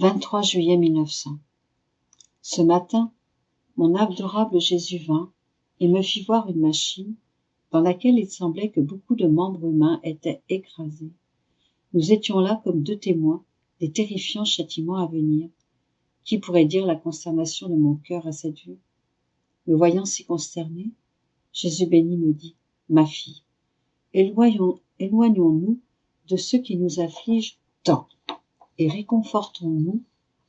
23 juillet 1900. Ce matin, mon adorable Jésus vint et me fit voir une machine dans laquelle il semblait que beaucoup de membres humains étaient écrasés. Nous étions là comme deux témoins des terrifiants châtiments à venir. Qui pourrait dire la consternation de mon cœur à cette vue? Me voyant si consterné, Jésus béni me dit: ma fille, éloignons-nous de ce qui nous afflige tant et réconfortons-nous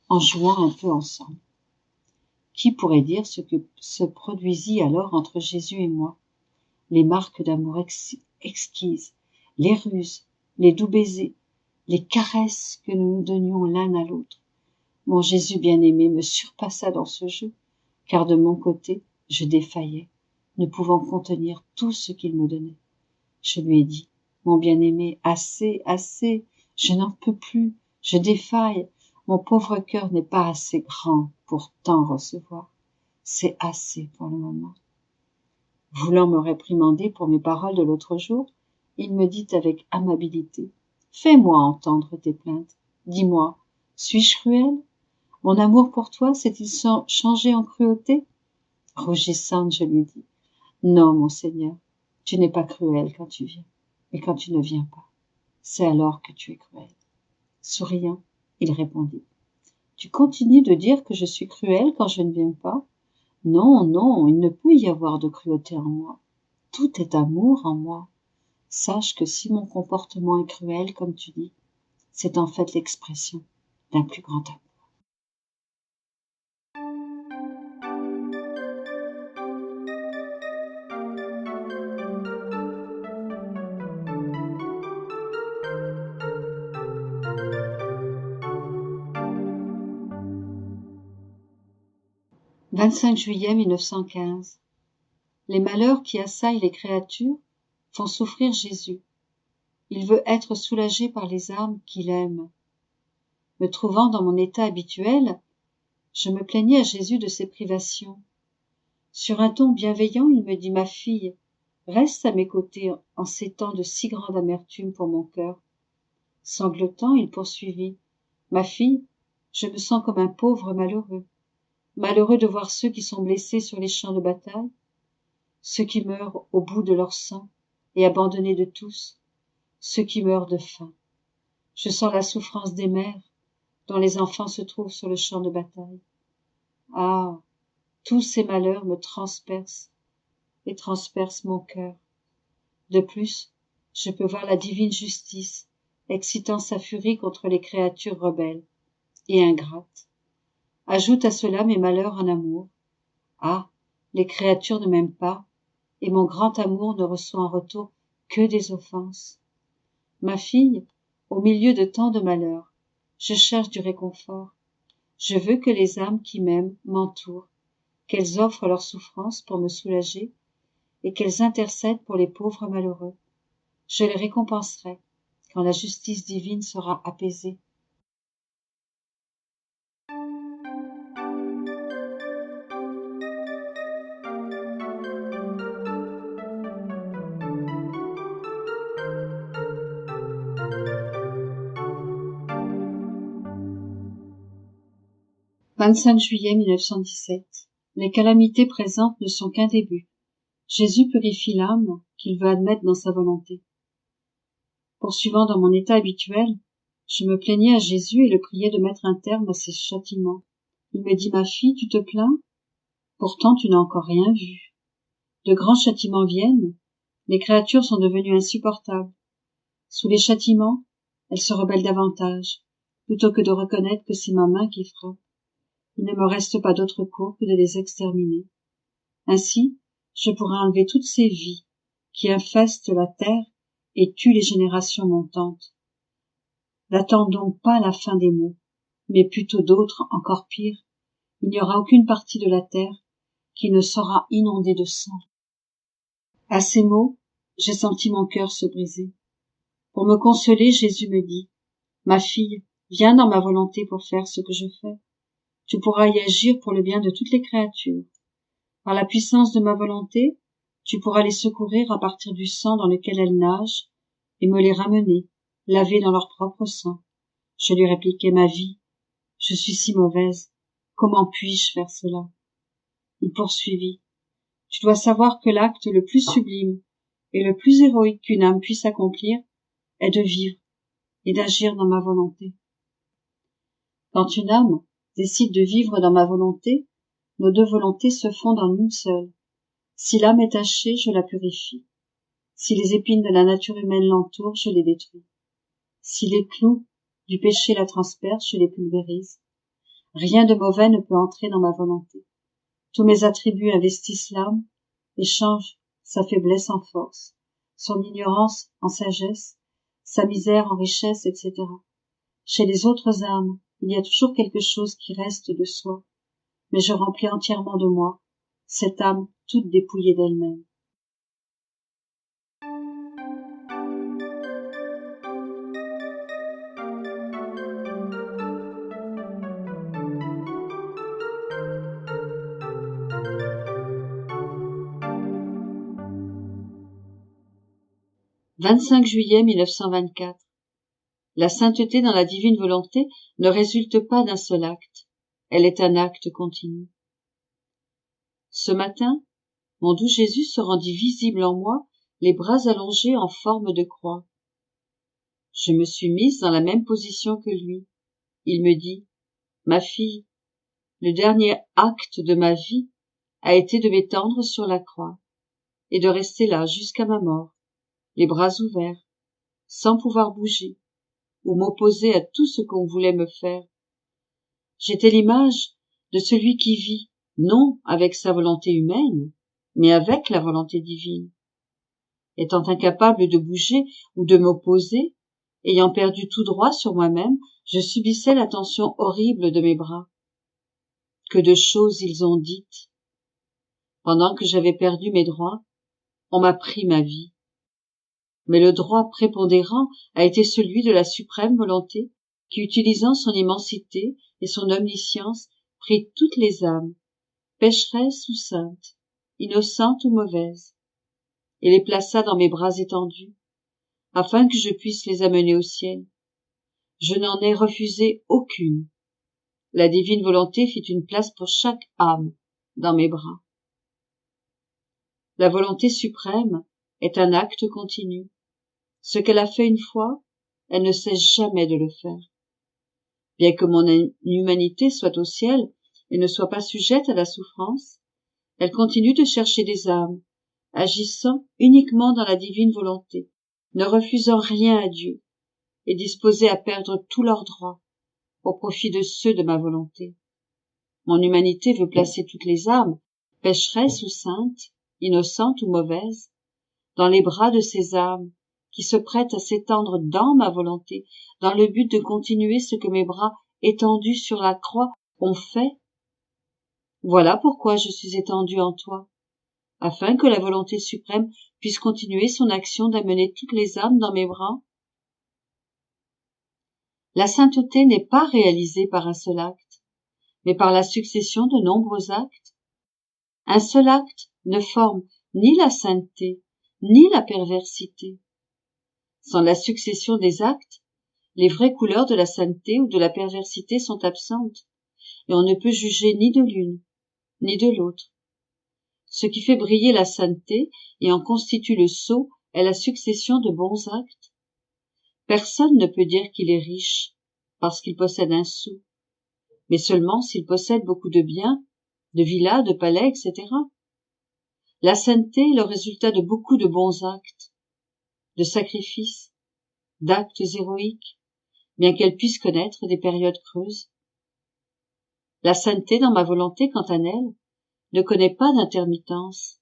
en jouant un peu ensemble. Qui pourrait dire ce que se produisit alors entre Jésus et moi? Les marques d'amour exquises, les ruses, les doux baisers, les caresses que nous nous donnions l'un à l'autre. Mon Jésus bien-aimé me surpassa dans ce jeu, car de mon côté, je défaillais, ne pouvant contenir tout ce qu'il me donnait. Je lui ai dit: mon bien-aimé, assez, assez, je n'en peux plus, je défaille, mon pauvre cœur n'est pas assez grand pour tant recevoir. C'est assez pour le moment. Voulant me réprimander pour mes paroles de l'autre jour, il me dit avec amabilité: fais-moi entendre tes plaintes. Dis-moi, suis-je cruel? Mon amour pour toi s'est-il changé en cruauté? Rougissante, je lui dis: non, mon Seigneur, tu n'es pas cruel quand tu viens, mais quand tu ne viens pas, c'est alors que tu es cruel. Souriant, il répondit: tu continues de dire que je suis cruel quand je ne viens pas? Non, non, il ne peut y avoir de cruauté en moi. Tout est amour en moi. Sache que si mon comportement est cruel, comme tu dis, c'est en fait l'expression d'un plus grand amour. « 25 juillet 1915. Les malheurs qui assaillent les créatures font souffrir Jésus. Il veut être soulagé par les âmes qu'il aime. Me trouvant dans mon état habituel, je me plaignais à Jésus de ses privations. Sur un ton bienveillant, il me dit: ma fille, reste à mes côtés en ces temps de si grande amertume pour mon cœur. Sanglotant, il poursuivit: ma fille, je me sens comme un pauvre malheureux. Malheureux de voir ceux qui sont blessés sur les champs de bataille, ceux qui meurent au bout de leur sang et abandonnés de tous, ceux qui meurent de faim. Je sens la souffrance des mères dont les enfants se trouvent sur le champ de bataille. Ah, tous ces malheurs me transpercent et transpercent mon cœur. De plus, je peux voir la divine justice excitant sa furie contre les créatures rebelles et ingrates. Ajoute à cela mes malheurs en amour. Ah, les créatures ne m'aiment pas, et mon grand amour ne reçoit en retour que des offenses. Ma fille, au milieu de tant de malheurs, je cherche du réconfort. Je veux que les âmes qui m'aiment m'entourent, qu'elles offrent leur souffrance pour me soulager, et qu'elles intercèdent pour les pauvres malheureux. Je les récompenserai quand la justice divine sera apaisée. « 25 juillet 1917. Les calamités présentes ne sont qu'un début. Jésus purifie l'âme qu'il veut admettre dans sa volonté. Poursuivant dans mon état habituel, je me plaignais à Jésus et le priais de mettre un terme à ces châtiments. Il me dit: ma fille, tu te plains? Pourtant tu n'as encore rien vu. De grands châtiments viennent, les créatures sont devenues insupportables. Sous les châtiments, elles se rebellent davantage, plutôt que de reconnaître que c'est ma main qui frappe. Il ne me reste pas d'autre cours que de les exterminer. Ainsi, je pourrai enlever toutes ces vies qui infestent la terre et tuent les générations montantes. N'attends donc pas la fin des maux, mais plutôt d'autres encore pires. Il n'y aura aucune partie de la terre qui ne sera inondée de sang. À ces mots, j'ai senti mon cœur se briser. Pour me consoler, Jésus me dit: ma fille, viens dans ma volonté pour faire ce que je fais. Tu pourras y agir pour le bien de toutes les créatures. Par la puissance de ma volonté, tu pourras les secourir à partir du sang dans lequel elles nagent et me les ramener, lavées dans leur propre sang. Je lui répliquai: ma vie, Je suis si mauvaise. Comment puis-je faire cela? Il poursuivit. Tu dois savoir que l'acte le plus sublime et le plus héroïque qu'une âme puisse accomplir est de vivre et d'agir dans ma volonté. Quand une âme décide de vivre dans ma volonté, nos deux volontés se fondent en une seule. Si l'âme est tachée, je la purifie. Si les épines de la nature humaine l'entourent, je les détruis. Si les clous du péché la transpercent, je les pulvérise. Rien de mauvais ne peut entrer dans ma volonté. Tous mes attributs investissent l'âme et changent sa faiblesse en force, son ignorance en sagesse, sa misère en richesse, etc. Chez les autres âmes, il y a toujours quelque chose qui reste de soi, mais je remplis entièrement de moi cette âme toute dépouillée d'elle-même. « 25 juillet 1924. La sainteté dans la divine volonté ne résulte pas d'un seul acte. Elle est un acte continu. Ce matin, mon doux Jésus se rendit visible en moi, les bras allongés en forme de croix. Je me suis mise dans la même position que lui. Il me dit, « Ma fille, le dernier acte de ma vie a été de m'étendre sur la croix et de rester là jusqu'à ma mort, les bras ouverts, sans pouvoir bouger ou m'opposer à tout ce qu'on voulait me faire. J'étais l'image de celui qui vit, non avec sa volonté humaine, mais avec la volonté divine. Étant incapable de bouger ou de m'opposer, ayant perdu tout droit sur moi-même, je subissais la tension horrible de mes bras. Que de choses ils ont dites. Pendant que j'avais perdu mes droits, on m'a pris ma vie. Mais le droit prépondérant a été celui de la suprême volonté qui, utilisant son immensité et son omniscience, prit toutes les âmes, pécheresses ou saintes, innocentes ou mauvaises, et les plaça dans mes bras étendus, afin que je puisse les amener au ciel. Je n'en ai refusé aucune. La divine volonté fit une place pour chaque âme dans mes bras. La volonté suprême est un acte continu. Ce qu'elle a fait une fois, elle ne cesse jamais de le faire. Bien que mon humanité soit au ciel et ne soit pas sujette à la souffrance, elle continue de chercher des âmes, agissant uniquement dans la divine volonté, ne refusant rien à Dieu, et disposée à perdre tous leurs droits au profit de ceux de ma volonté. Mon humanité veut placer toutes les âmes, pécheresses ou saintes, innocentes ou mauvaises, dans les bras de ces âmes qui se prêtent à s'étendre dans ma volonté, dans le but de continuer ce que mes bras étendus sur la croix ont fait. Voilà pourquoi je suis étendue en toi, afin que la volonté suprême puisse continuer son action d'amener toutes les âmes dans mes bras. La sainteté n'est pas réalisée par un seul acte, mais par la succession de nombreux actes. Un seul acte ne forme ni la sainteté, ni la perversité. Sans la succession des actes, les vraies couleurs de la sainteté ou de la perversité sont absentes, et on ne peut juger ni de l'une, ni de l'autre. Ce qui fait briller la sainteté et en constitue le sceau est la succession de bons actes. Personne ne peut dire qu'il est riche parce qu'il possède un sou, mais seulement s'il possède beaucoup de biens, de villas, de palais, etc. La sainteté est le résultat de beaucoup de bons actes, de sacrifices, d'actes héroïques, bien qu'elle puisse connaître des périodes creuses. La sainteté dans ma volonté, quant à elle, ne connaît pas d'intermittence.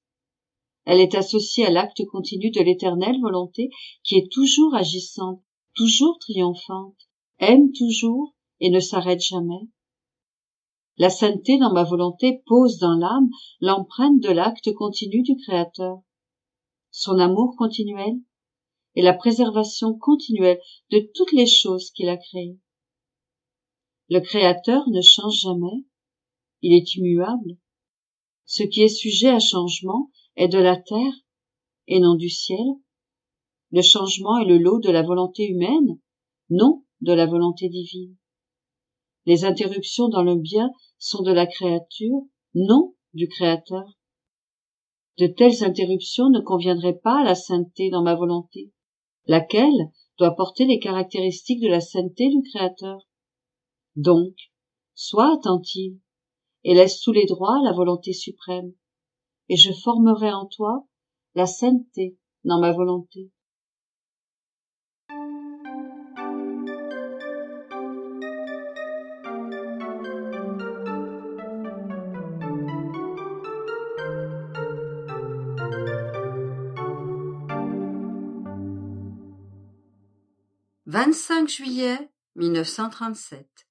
Elle est associée à l'acte continu de l'éternelle volonté qui est toujours agissante, toujours triomphante, aime toujours et ne s'arrête jamais. La sainteté dans ma volonté pose dans l'âme l'empreinte de l'acte continu du Créateur, son amour continuel et la préservation continuelle de toutes les choses qu'il a créées. Le Créateur ne change jamais, il est immuable. Ce qui est sujet à changement est de la terre et non du ciel. Le changement est le lot de la volonté humaine, non de la volonté divine. Les interruptions dans le bien sont de la créature, non du Créateur. De telles interruptions ne conviendraient pas à la sainteté dans ma volonté, laquelle doit porter les caractéristiques de la sainteté du Créateur. Donc, sois attentive et laisse tous les droits à la volonté suprême, et je formerai en toi la sainteté dans ma volonté. « 25 juillet 1937.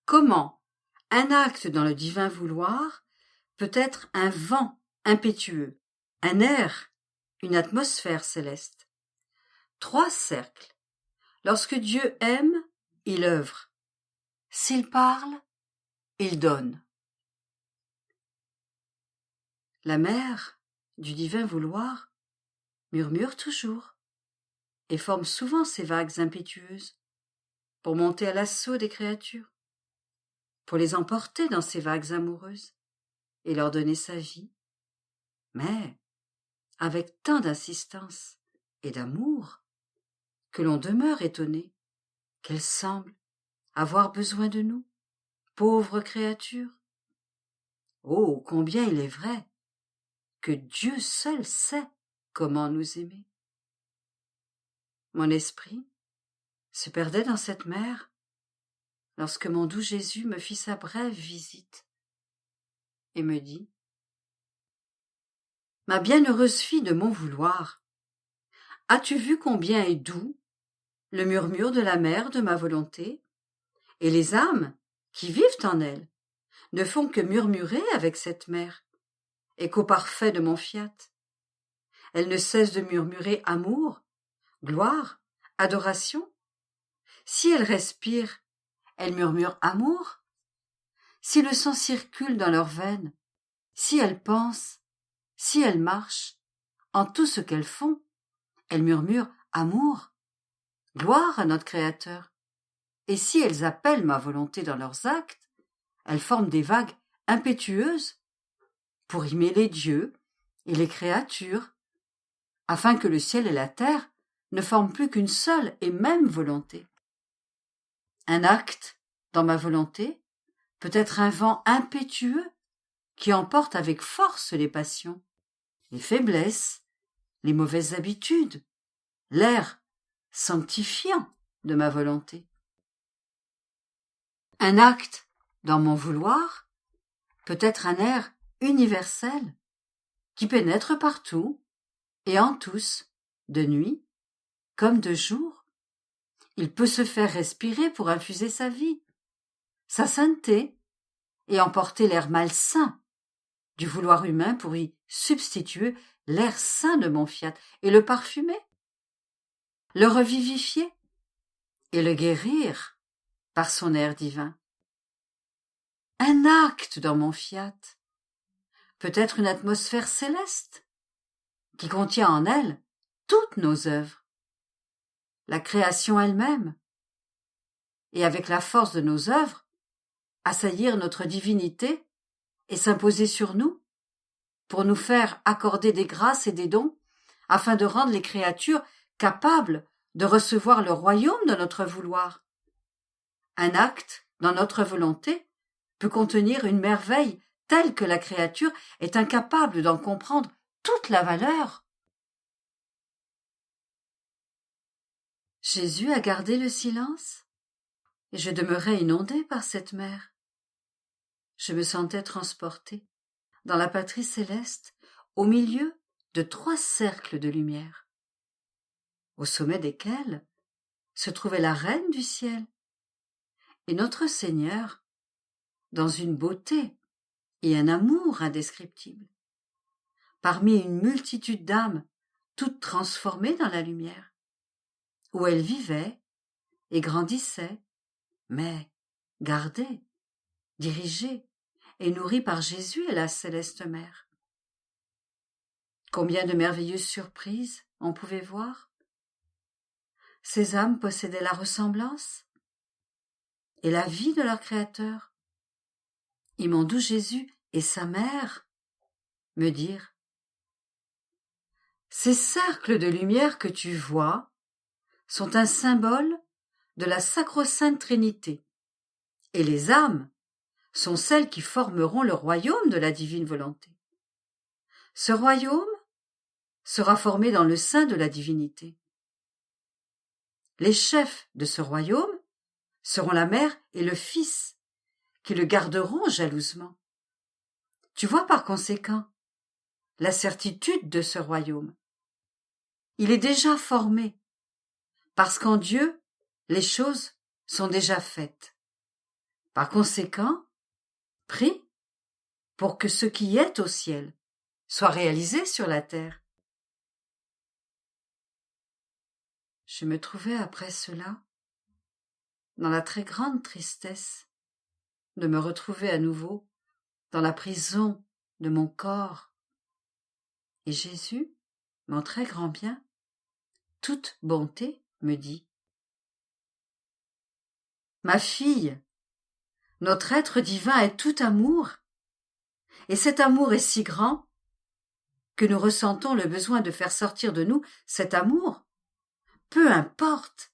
Comment un acte dans le divin vouloir peut être un vent impétueux, un air, une atmosphère céleste. 3 cercles. Lorsque Dieu aime, il œuvre. S'il parle, il donne. La mer du divin vouloir murmure toujours et forme souvent ces vagues impétueuses pour monter à l'assaut des créatures, pour les emporter dans ces vagues amoureuses et leur donner sa vie, mais avec tant d'insistance et d'amour que l'on demeure étonné qu'elle semble avoir besoin de nous, pauvres créatures. Oh, combien il est vrai que Dieu seul sait comment nous aimer. Mon esprit se perdait dans cette mer lorsque mon doux Jésus me fit sa brève visite et me dit : « Ma bienheureuse fille de mon vouloir, as-tu vu combien est doux le murmure de la mer de ma volonté, et les âmes qui vivent en elle ne font que murmurer avec cette mer, et qu'au parfait de mon fiat. Elle ne cesse de murmurer amour, gloire, adoration. Si elle respire, elle murmure amour. Si le sang circule dans leurs veines, si elles pensent, si elles marchent, en tout ce qu'elles font, elles murmurent amour, gloire à notre Créateur. Et si elles appellent ma volonté dans leurs actes, elles forment des vagues impétueuses pour y mêler Dieu et les créatures, afin que le ciel et la terre ne forment plus qu'une seule et même volonté. Un acte, dans ma volonté, peut être un vent impétueux qui emporte avec force les passions, les faiblesses, les mauvaises habitudes, l'air sanctifiant de ma volonté. Un acte, dans mon vouloir, peut être un air universel qui pénètre partout et en tous, de nuit comme de jour. Il peut se faire respirer pour infuser sa vie, sa sainteté, et emporter l'air malsain du vouloir humain pour y substituer l'air saint de mon fiat et le parfumer, le revivifier et le guérir par son air divin. Un acte dans mon fiat peut être une atmosphère céleste qui contient en elle toutes nos œuvres, la création elle-même, et avec la force de nos œuvres, assaillir notre divinité et s'imposer sur nous pour nous faire accorder des grâces et des dons afin de rendre les créatures capables de recevoir le royaume de notre vouloir. Un acte, dans notre volonté, peut contenir une merveille telle que la créature est incapable d'en comprendre toute la valeur. Jésus a gardé le silence, et je demeurais inondée par cette mer. Je me sentais transportée dans la patrie céleste, au milieu de 3 cercles de lumière, au sommet desquels se trouvait la Reine du ciel et notre Seigneur, dans une beauté et un amour indescriptibles, parmi une multitude d'âmes toutes transformées dans la lumière, où elles vivaient et grandissaient, mais gardées, dirigées et nourries par Jésus et la céleste Mère. Combien de merveilleuses surprises on pouvait voir. Ces âmes possédaient la ressemblance, et la vie de leur Créateur. Ils m'ont d'où Jésus et sa mère me dire: ces cercles de lumière que tu vois sont un symbole de la sacro-sainte Trinité, et les âmes sont celles qui formeront le royaume de la divine volonté. Ce royaume sera formé dans le sein de la divinité. Les chefs de ce royaume seront la mère et le fils, qui le garderont jalousement. Tu vois par conséquent la certitude de ce royaume. Il est déjà formé, parce qu'en Dieu, les choses sont déjà faites. Par conséquent, prie pour que ce qui est au ciel soit réalisé sur la terre. Je me trouvais après cela dans la très grande tristesse de me retrouver à nouveau dans la prison de mon corps. Et Jésus, mon très grand bien, toute bonté, me dit: ma fille, notre être divin est tout amour, et cet amour est si grand que nous ressentons le besoin de faire sortir de nous cet amour, peu importe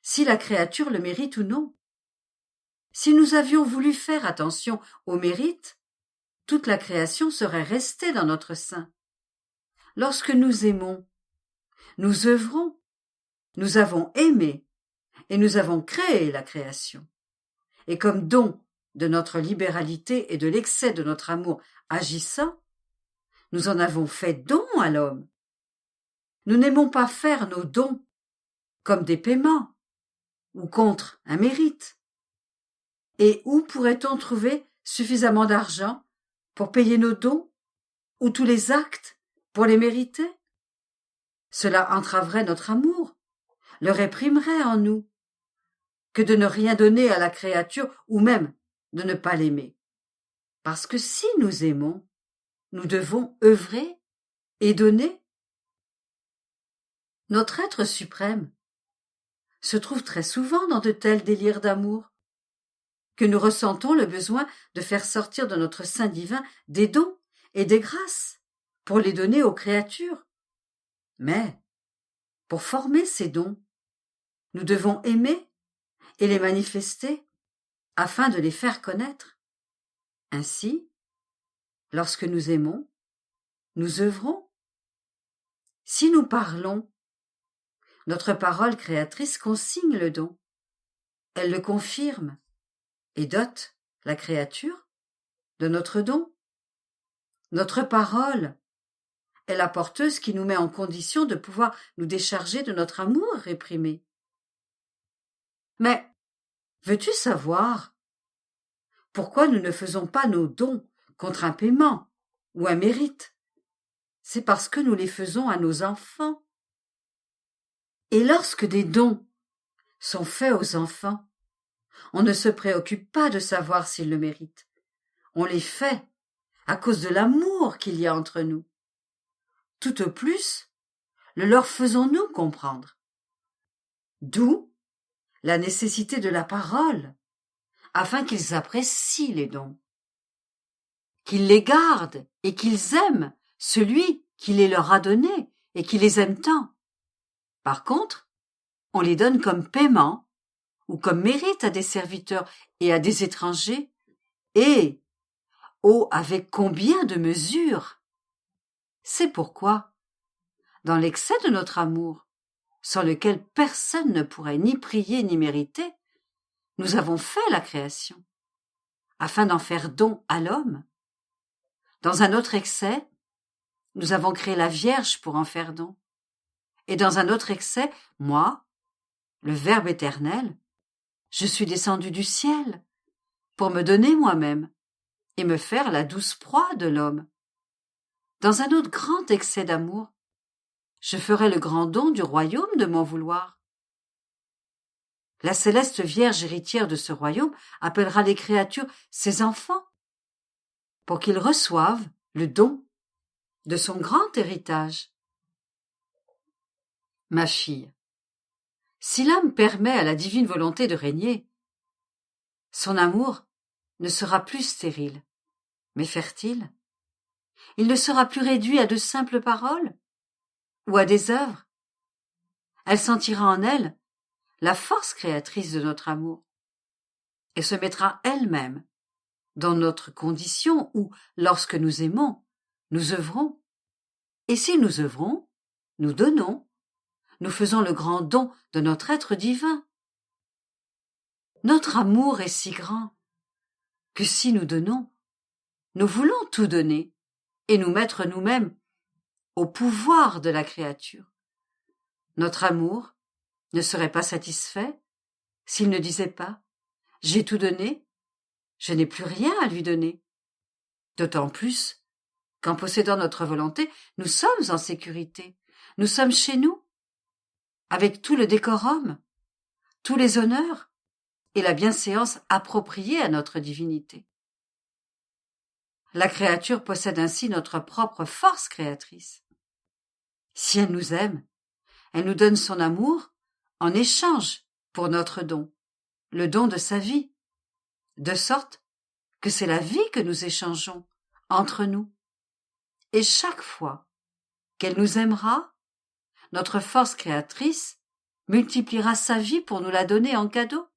si la créature le mérite ou non. Si nous avions voulu faire attention au mérite, toute la création serait restée dans notre sein. Lorsque nous aimons, nous œuvrons, nous avons aimé et nous avons créé la création. Et comme don de notre libéralité et de l'excès de notre amour agissant, nous en avons fait don à l'homme. Nous n'aimons pas faire nos dons comme des paiements ou contre un mérite. Et où pourrait-on trouver suffisamment d'argent pour payer nos dons ou tous les actes pour les mériter? Cela entraverait notre amour, le réprimerait en nous, que de ne rien donner à la créature ou même de ne pas l'aimer. Parce que si nous aimons, nous devons œuvrer et donner. Notre être suprême se trouve très souvent dans de tels délires d'amour, que nous ressentons le besoin de faire sortir de notre sein divin des dons et des grâces pour les donner aux créatures. Mais, pour former ces dons, nous devons aimer et les manifester afin de les faire connaître. Ainsi, lorsque nous aimons, nous œuvrons. Si nous parlons, notre parole créatrice consigne le don. Elle le confirme et dote la créature de notre don. Notre parole est la porteuse qui nous met en condition de pouvoir nous décharger de notre amour réprimé. Mais veux-tu savoir pourquoi nous ne faisons pas nos dons contre un paiement ou un mérite? C'est parce que nous les faisons à nos enfants. Et lorsque des dons sont faits aux enfants, on ne se préoccupe pas de savoir s'ils le méritent. On les fait à cause de l'amour qu'il y a entre nous. Tout au plus, le leur faisons-nous comprendre. D'où la nécessité de la parole, afin qu'ils apprécient les dons, qu'ils les gardent et qu'ils aiment celui qui les leur a donnés et qui les aime tant. Par contre, on les donne comme paiement ou comme mérite à des serviteurs et à des étrangers, et, oh, avec combien de mesures! C'est pourquoi, dans l'excès de notre amour, sans lequel personne ne pourrait ni prier ni mériter, nous avons fait la création, afin d'en faire don à l'homme. Dans un autre excès, nous avons créé la Vierge pour en faire don. Et dans un autre excès, moi, le Verbe éternel, je suis descendu du ciel pour me donner moi-même et me faire la douce proie de l'homme. Dans un autre grand excès d'amour, je ferai le grand don du royaume de mon vouloir. La céleste Vierge héritière de ce royaume appellera les créatures ses enfants, pour qu'ils reçoivent le don de son grand héritage. Ma fille, si l'âme permet à la divine volonté de régner, Son amour ne sera plus stérile, mais fertile. Il ne sera plus réduit à de simples paroles ou à des œuvres. Elle sentira en elle la force créatrice de notre amour et se mettra elle-même dans notre condition où, lorsque nous aimons, nous œuvrons. Et si nous œuvrons, nous donnons, nous faisons le grand don de notre être divin. Notre amour est si grand que si nous donnons, nous voulons tout donner et nous mettre nous-mêmes au pouvoir de la créature. Notre amour ne serait pas satisfait s'il ne disait pas « J'ai tout donné, je n'ai plus rien à lui donner ». D'autant plus qu'en possédant notre volonté, nous sommes en sécurité, nous sommes chez nous, avec tout le décorum, tous les honneurs et la bienséance appropriée à notre divinité. La créature possède ainsi notre propre force créatrice. Si elle nous aime, elle nous donne son amour en échange pour notre don, le don de sa vie, de sorte que c'est la vie que nous échangeons entre nous. Et chaque fois qu'elle nous aimera, notre force créatrice multipliera sa vie pour nous la donner en cadeau.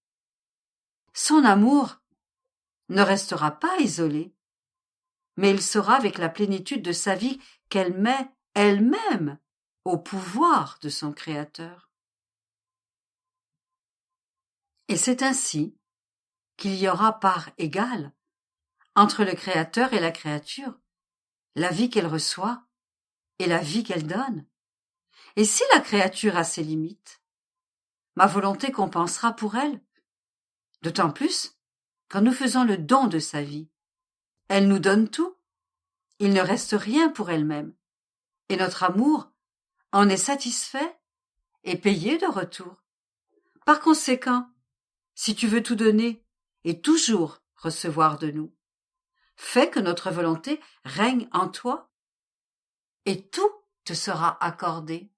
Son amour ne restera pas isolé, mais il sera avec la plénitude de sa vie qu'elle met elle-même au pouvoir de son Créateur. Et c'est ainsi qu'il y aura part égale entre le Créateur et la créature, la vie qu'elle reçoit et la vie qu'elle donne. Et si la créature a ses limites, ma volonté compensera pour elle, d'autant plus quand nous faisons le don de sa vie. Elle nous donne tout, il ne reste rien pour elle-même, et notre amour en est satisfait et payé de retour. Par conséquent, si tu veux tout donner et toujours recevoir de nous, fais que notre volonté règne en toi, et tout te sera accordé.